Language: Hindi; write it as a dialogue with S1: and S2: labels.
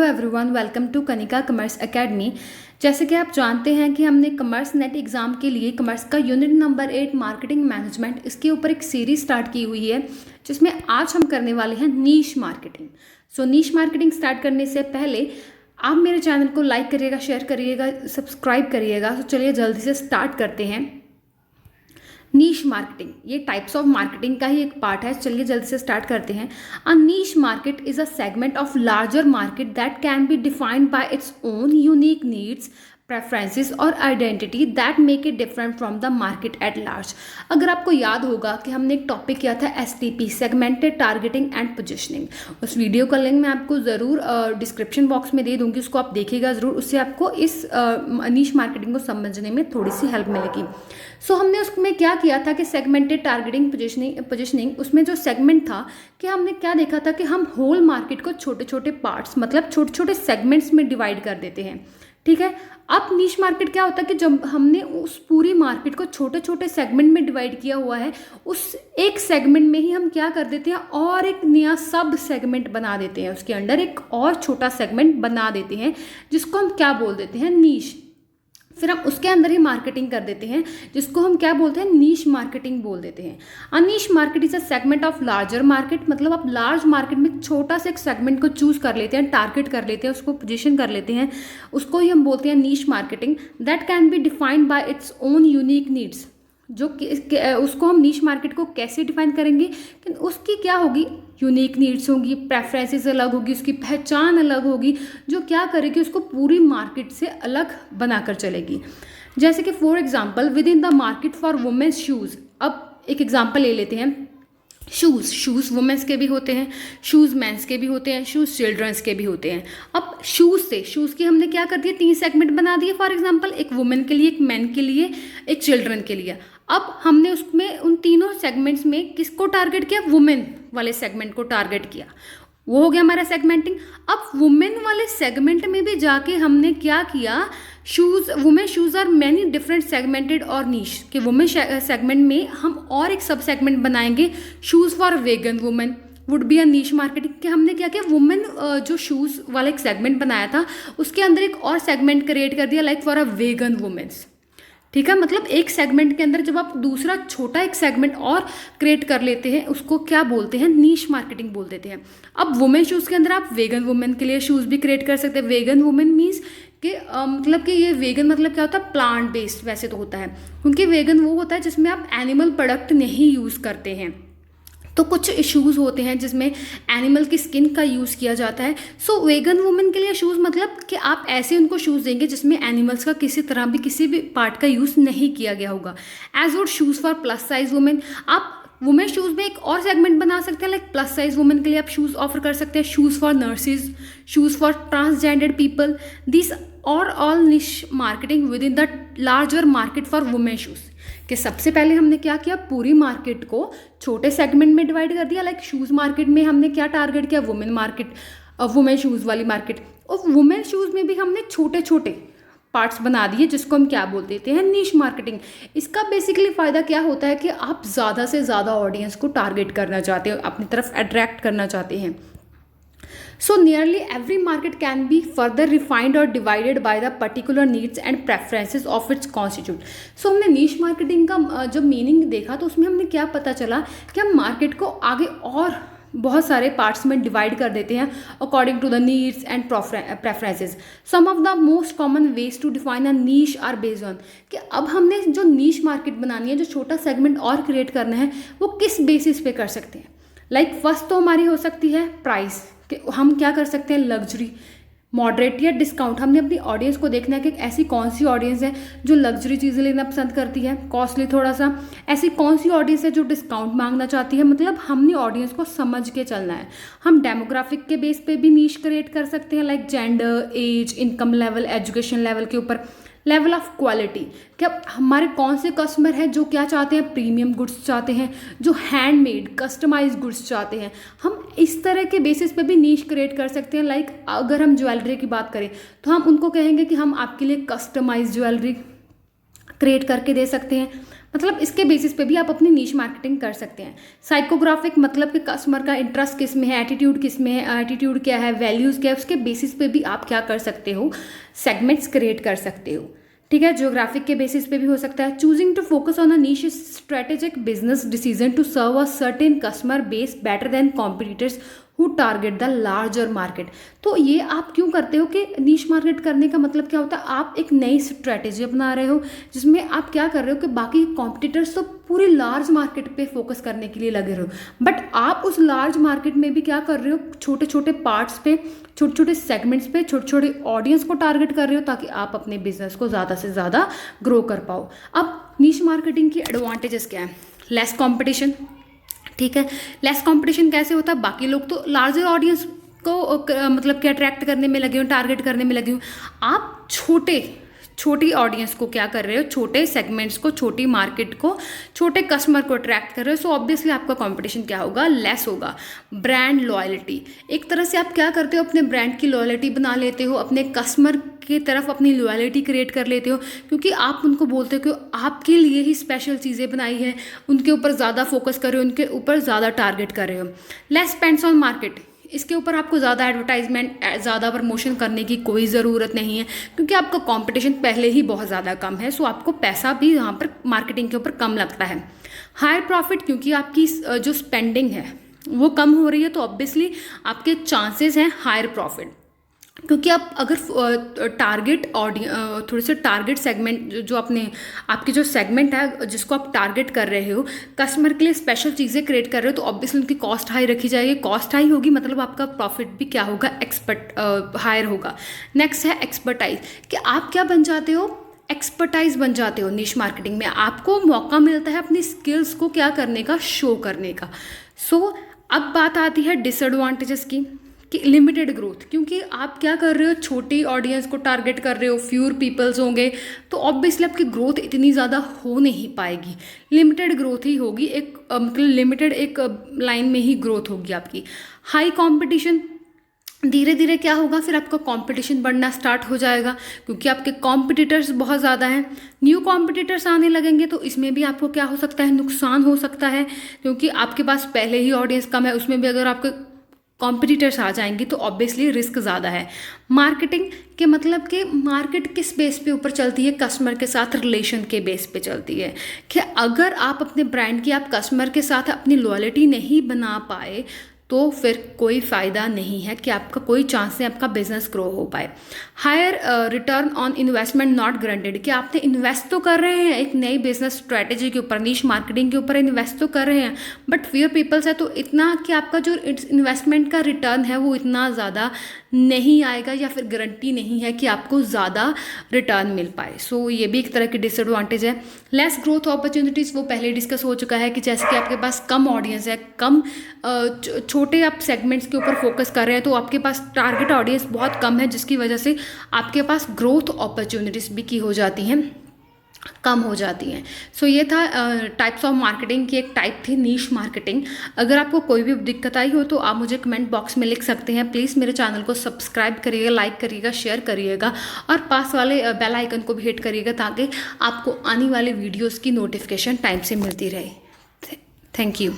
S1: Everyone, welcome to Kanika commerce academy. जैसे कि आप जानते हैं कि हमने कॉमर्स नेट एग्ज़ाम के लिए कॉमर्स का यूनिट नंबर 8 मार्केटिंग मैनेजमेंट इसके ऊपर एक सीरीज स्टार्ट की हुई है, जिसमें आज हम करने वाले हैं नीश मार्केटिंग। नीश मार्केटिंग स्टार्ट करने से पहले आप मेरे चैनल को लाइक करिएगा, शेयर करिएगा, सब्सक्राइब करिएगा। चलिए जल्दी से स्टार्ट करते हैं। नीश मार्केटिंग ये टाइप्स ऑफ मार्केटिंग का ही एक पार्ट है। चलिए जल्दी से स्टार्ट करते हैं। A niche market is a segment of larger market that can be defined by its own unique needs, preferences और identity that make it different from the market at large. अगर आपको याद होगा कि हमने एक टॉपिक किया था STP, segmented targeting and positioning. उस वीडियो का लिंक मैं आपको ज़रूर डिस्क्रिप्शन बॉक्स में दे दूंगी, उसको आप देखिएगा ज़रूर। उससे आपको इस नीश मार्केटिंग को समझने में थोड़ी सी हेल्प मिलेगी। हमने उसमें क्या किया था कि सेगमेंटेड टारगेटिंग पोजिशनिंग उसमें जो सेगमेंट था कि हमने क्या देखा था कि हम होल मार्केट को छोटे छोटे पार्ट्स, मतलब छोटे छोटे सेगमेंट्स में डिवाइड कर देते हैं। ठीक है। अब नीश मार्केट क्या होता है कि जब हमने उस पूरी मार्केट को छोटे छोटे सेगमेंट में डिवाइड किया हुआ है, उस एक सेगमेंट में ही हम क्या कर देते हैं और एक नया सब सेगमेंट बना देते हैं। उसके अंदर एक और छोटा सेगमेंट बना देते हैं जिसको हम क्या बोल देते हैं, नीश। फिर हम उसके अंदर ही मार्केटिंग कर देते हैं, जिसको हम क्या बोलते हैं, नीश मार्केटिंग बोल देते हैं। A niche market is a segment of larger market, मतलब आप लार्ज मार्केट में छोटा सा एक सेगमेंट को चूज कर लेते हैं, टारगेट कर लेते हैं, उसको पोजीशन कर लेते हैं, उसको ही हम बोलते हैं niche marketing. That can be defined by its own unique needs. उसको हम नीश मार्केट को कैसे डिफाइन करेंगे कि उसकी क्या होगी, यूनिक नीड्स होगी, प्रेफरेंसेस अलग होगी, उसकी पहचान अलग होगी, जो क्या करेगी उसको पूरी मार्केट से अलग बनाकर चलेगी। जैसे कि for example within the market for women's shoes. अब एक एग्जांपल ले लेते हैं। शूज़ वुमेंस के भी होते हैं, शूज़ मेंस के भी होते हैं, शूज़ चिल्ड्रंस के भी होते हैं। अब शूज़ की हमने क्या कर दिया, 3 सेगमेंट बना दिए। फॉर एग्जांपल एक वुमेन के लिए, एक मैन के लिए, एक चिल्ड्रन के लिए। अब हमने उसमें उन तीनों सेगमेंट्स में किसको टारगेट किया, वुमेन वाले सेगमेंट को टारगेट किया। वो हो गया हमारा सेगमेंटिंग। अब वुमेन वाले सेगमेंट में भी जाके हमने क्या किया, women shoes are many different segmented और नीश कि वुमेन सेगमेंट में हम और एक सब सेगमेंट बनाएंगे, shoes for vegan women would be a niche marketing. कि हमने क्या किया, वुमेन जो शूज़ वाला एक सेगमेंट बनाया था उसके अंदर एक और सेगमेंट क्रिएट कर दिया, like for a vegan women's. ठीक है, मतलब एक सेगमेंट के अंदर जब आप दूसरा छोटा एक सेगमेंट और क्रिएट कर लेते हैं, उसको क्या बोलते हैं, नीश मार्केटिंग बोल देते हैं। अब वुमेन शूज़ के अंदर आप वेगन वुमेन के लिए शूज़ भी क्रिएट कर सकते हैं। वेगन वुमेन मीन्स कि मतलब कि ये वेगन मतलब क्या होता है, प्लांट बेस्ड वैसे तो होता है, क्योंकि वेगन वो होता है जिसमें आप एनिमल प्रोडक्ट नहीं यूज़ करते हैं। तो कुछ शूज़ होते हैं जिसमें एनिमल की स्किन का यूज़ किया जाता है। वेगन वुमेन के लिए शूज़ मतलब कि आप ऐसे उनको शूज़ देंगे जिसमें एनिमल्स का किसी भी पार्ट का यूज़ नहीं किया गया होगा। As would shoes for plus size women. आप वुमेन शूज़ में एक और सेगमेंट बना सकते हैं, लाइक प्लस साइज वुमेन के लिए आप शूज़ ऑफर कर सकते हैं, shoes for nurses, shoes for transgendered people. This और all niche marketing within the larger market for women shoes. कि सबसे पहले हमने क्या किया, पूरी मार्केट को छोटे सेगमेंट में डिवाइड कर दिया। लाइक शूज़ मार्केट में हमने क्या टारगेट किया, वुमेन शूज़ वाली मार्केट। और वुमेन शूज़ में भी हमने छोटे छोटे पार्ट्स बना दिए, जिसको हम क्या बोल देते हैं, नीश मार्केटिंग। इसका बेसिकली फ़ायदा क्या होता है कि आप ज़्यादा से ज़्यादा ऑडियंस को टारगेट करना चाहते हो, अपनी तरफ अट्रैक्ट करना चाहते हैं। Nearly every market can be further refined or divided by the particular needs and preferences of its constituent. हमने नीश मार्केटिंग का जब मीनिंग देखा तो उसमें हमने क्या पता चला कि हम मार्केट को आगे और बहुत सारे पार्ट्स में डिवाइड कर देते हैं according to the needs and preferences. Some of the most common ways to define a niche are based on कि अब हमने जो नीश मार्केट बनानी है, जो छोटा सेगमेंट और क्रिएट करना है, वो किस बेसिस पे कर सकते हैं। लाइक फर्स्ट तो हमारी हो सकती है प्राइस, कि हम क्या कर सकते हैं, लग्जरी, मॉडरेट या डिस्काउंट। हमने अपनी ऑडियंस को देखना है कि ऐसी कौन सी ऑडियंस है जो लग्जरी चीज़ें लेना पसंद करती है, कॉस्टली थोड़ा सा, ऐसी कौन सी ऑडियंस है जो डिस्काउंट मांगना चाहती है। मतलब हमने ऑडियंस को समझ के चलना है। हम डेमोग्राफिक के बेस पे भी नीश क्रिएट कर सकते हैं, like gender, age, income level, education level के ऊपर, लेवल ऑफ क्वालिटी, क्या हमारे कौन से कस्टमर हैं जो क्या चाहते हैं, प्रीमियम गुड्स चाहते हैं, जो हैंडमेड कस्टमाइज गुड्स चाहते हैं। हम इस तरह के बेसिस पे भी नीश क्रिएट कर सकते हैं। लाइक अगर हम ज्वेलरी की बात करें तो हम उनको कहेंगे कि हम आपके लिए कस्टमाइज ज्वेलरी क्रिएट करके दे सकते हैं। मतलब इसके बेसिस पे भी आप अपनी नीश मार्केटिंग कर सकते हैं। साइकोग्राफिक मतलब कि कस्टमर का इंटरेस्ट किस में है, एटीट्यूड किस में है, एटीट्यूड क्या है, वैल्यूज़ क्या है, उसके बेसिस पे भी आप क्या कर सकते हो, सेगमेंट्स क्रिएट कर सकते हो। ठीक है, ज्योग्राफिक के बेसिस पे भी हो सकता है। Choosing to focus on a niche strategic business decision to serve a certain customer base better than competitors who target the larger market. तो ये आप क्यों करते हो कि नीश मार्केट करने का मतलब क्या होता है, आप एक नई स्ट्रेटेजी अपना रहे हो जिसमें आप क्या कर रहे हो कि बाकी कॉम्पिटिटर्स तो पूरी लार्ज मार्केट पे फोकस करने के लिए लगे रहे हो, बट आप उस लार्ज मार्केट में भी क्या कर रहे हो, छोटे छोटे पार्ट्स पे, छोटे छोटे सेगमेंट्स पे, छोटे छोटे ऑडियंस को टारगेट कर रहे हो ताकि आप अपने बिजनेस को ज़्यादा से ज़्यादा ग्रो कर पाओ। अब नीश मार्केटिंग की एडवांटेजेस क्या है? Less competition. ठीक है, लेस कंपटीशन कैसे होता है, बाकी लोग तो लार्जर ऑडियंस को मतलब कि अट्रैक्ट करने में लगे हो, टारगेट करने में लगे हो। आप छोटी ऑडियंस को क्या कर रहे हो, छोटे सेगमेंट्स को, छोटी मार्केट को, छोटे कस्टमर को अट्रैक्ट कर रहे हो। सो ऑब्वियसली आपका कंपटीशन क्या होगा, लेस होगा। ब्रांड लॉयल्टी, एक तरह से आप क्या करते हो, अपने ब्रांड की लॉयल्टी बना लेते हो, अपने कस्टमर की तरफ अपनी लॉयल्टी क्रिएट कर लेते हो, क्योंकि आप उनको बोलते हो कि आपके लिए ही स्पेशल चीज़ें बनाई है, उनके ऊपर ज़्यादा फोकस कर रहे हो, उनके ऊपर ज़्यादा टारगेट कर रहे हो। लेस स्पेंड्स ऑन मार्केट, इसके ऊपर आपको ज़्यादा एडवर्टाइजमेंट, ज़्यादा प्रमोशन करने की कोई ज़रूरत नहीं है, क्योंकि आपका कंपटीशन पहले ही बहुत ज़्यादा कम है। सो आपको पैसा भी यहाँ पर मार्केटिंग के ऊपर कम लगता है। हायर प्रॉफिट, क्योंकि आपकी जो स्पेंडिंग है वो कम हो रही है, तो ऑब्वियसली आपके चांसेस हैं हायर प्रॉफिट, क्योंकि आप अगर टारगेट ऑडियंस, थोड़े से टारगेट सेगमेंट जो अपने आपकी जो सेगमेंट है जिसको आप टारगेट कर रहे हो, कस्टमर के लिए स्पेशल चीज़ें क्रिएट कर रहे हो, तो ऑब्वियसली उनकी कॉस्ट हाई रखी जाएगी। कॉस्ट हाई होगी मतलब आपका प्रॉफिट भी क्या होगा, हायर होगा। नेक्स्ट है एक्सपर्टाइज, कि आप क्या बन जाते हो, एक्सपर्टाइज बन जाते हो। नीश मार्केटिंग में आपको मौका मिलता है अपनी स्किल्स को क्या करने का, शो करने का। सो अब बात आती है डिसएडवांटेजेस की, कि लिमिटेड ग्रोथ, क्योंकि आप क्या कर रहे हो, छोटी ऑडियंस को टारगेट कर रहे हो, फ्यूर पीपल्स होंगे, तो ऑब्वियसली आपकी ग्रोथ इतनी ज़्यादा हो नहीं पाएगी, लिमिटेड ग्रोथ ही होगी, एक मतलब लिमिटेड एक लाइन में ही ग्रोथ होगी आपकी। हाई कंपटीशन, धीरे धीरे क्या होगा, फिर आपका कंपटीशन बढ़ना स्टार्ट हो जाएगा, क्योंकि आपके कॉम्पिटिटर्स बहुत ज़्यादा हैं। न्यू कॉम्पिटिटर्स आने लगेंगे तो इसमें भी आपको क्या हो सकता है, नुकसान हो सकता है, क्योंकि आपके पास पहले ही ऑडियंस कम है, उसमें भी अगर आपके कॉम्पिटिटर्स आ जाएंगे तो ऑब्वियसली रिस्क ज़्यादा है। मार्केटिंग के मतलब कि मार्केट किस बेस पे ऊपर चलती है, कस्टमर के साथ रिलेशन के बेस पे चलती है, कि अगर आप अपने ब्रांड की, आप कस्टमर के साथ अपनी लॉयल्टी नहीं बना पाए तो फिर कोई फ़ायदा नहीं है, कि आपका कोई चांस नहीं आपका बिजनेस ग्रो हो पाए। Higher return on investment not granted, कि आपने इन्वेस्ट तो कर रहे हैं एक नई बिजनेस स्ट्रेटेजी के ऊपर, नीश मार्केटिंग के ऊपर इन्वेस्ट तो कर रहे हैं, बट फ्यूअर पीपल्स है तो इतना कि आपका जो इन्वेस्टमेंट का रिटर्न है वो इतना ज़्यादा नहीं आएगा, या फिर गारंटी नहीं है कि आपको ज़्यादा रिटर्न मिल पाए। सो ये भी एक तरह की डिसएडवांटेज है। लेस ग्रोथ अपॉर्चुनिटीज़, वो पहले डिस्कस हो चुका है, कि जैसे कि आपके पास कम ऑडियंस है, कम छोटे आप सेगमेंट्स के ऊपर फोकस कर रहे हैं, तो आपके पास टारगेट ऑडियंस बहुत कम है, जिसकी वजह से आपके पास ग्रोथ अपॉर्चुनिटीज़ भी की हो जाती हैं, कम हो जाती हैं। सो ये था टाइप्स ऑफ मार्केटिंग की एक टाइप थी नीश मार्केटिंग। अगर आपको कोई भी दिक्कत आई हो तो आप मुझे कमेंट बॉक्स में लिख सकते हैं। प्लीज़ मेरे चैनल को सब्सक्राइब करिएगा, लाइक करिएगा, शेयर करिएगा, और पास वाले बेल आइकन को भी हिट करिएगा, ताकि आपको आने वाले वीडियोज़ की नोटिफिकेशन टाइम से मिलती रहे। Thank you.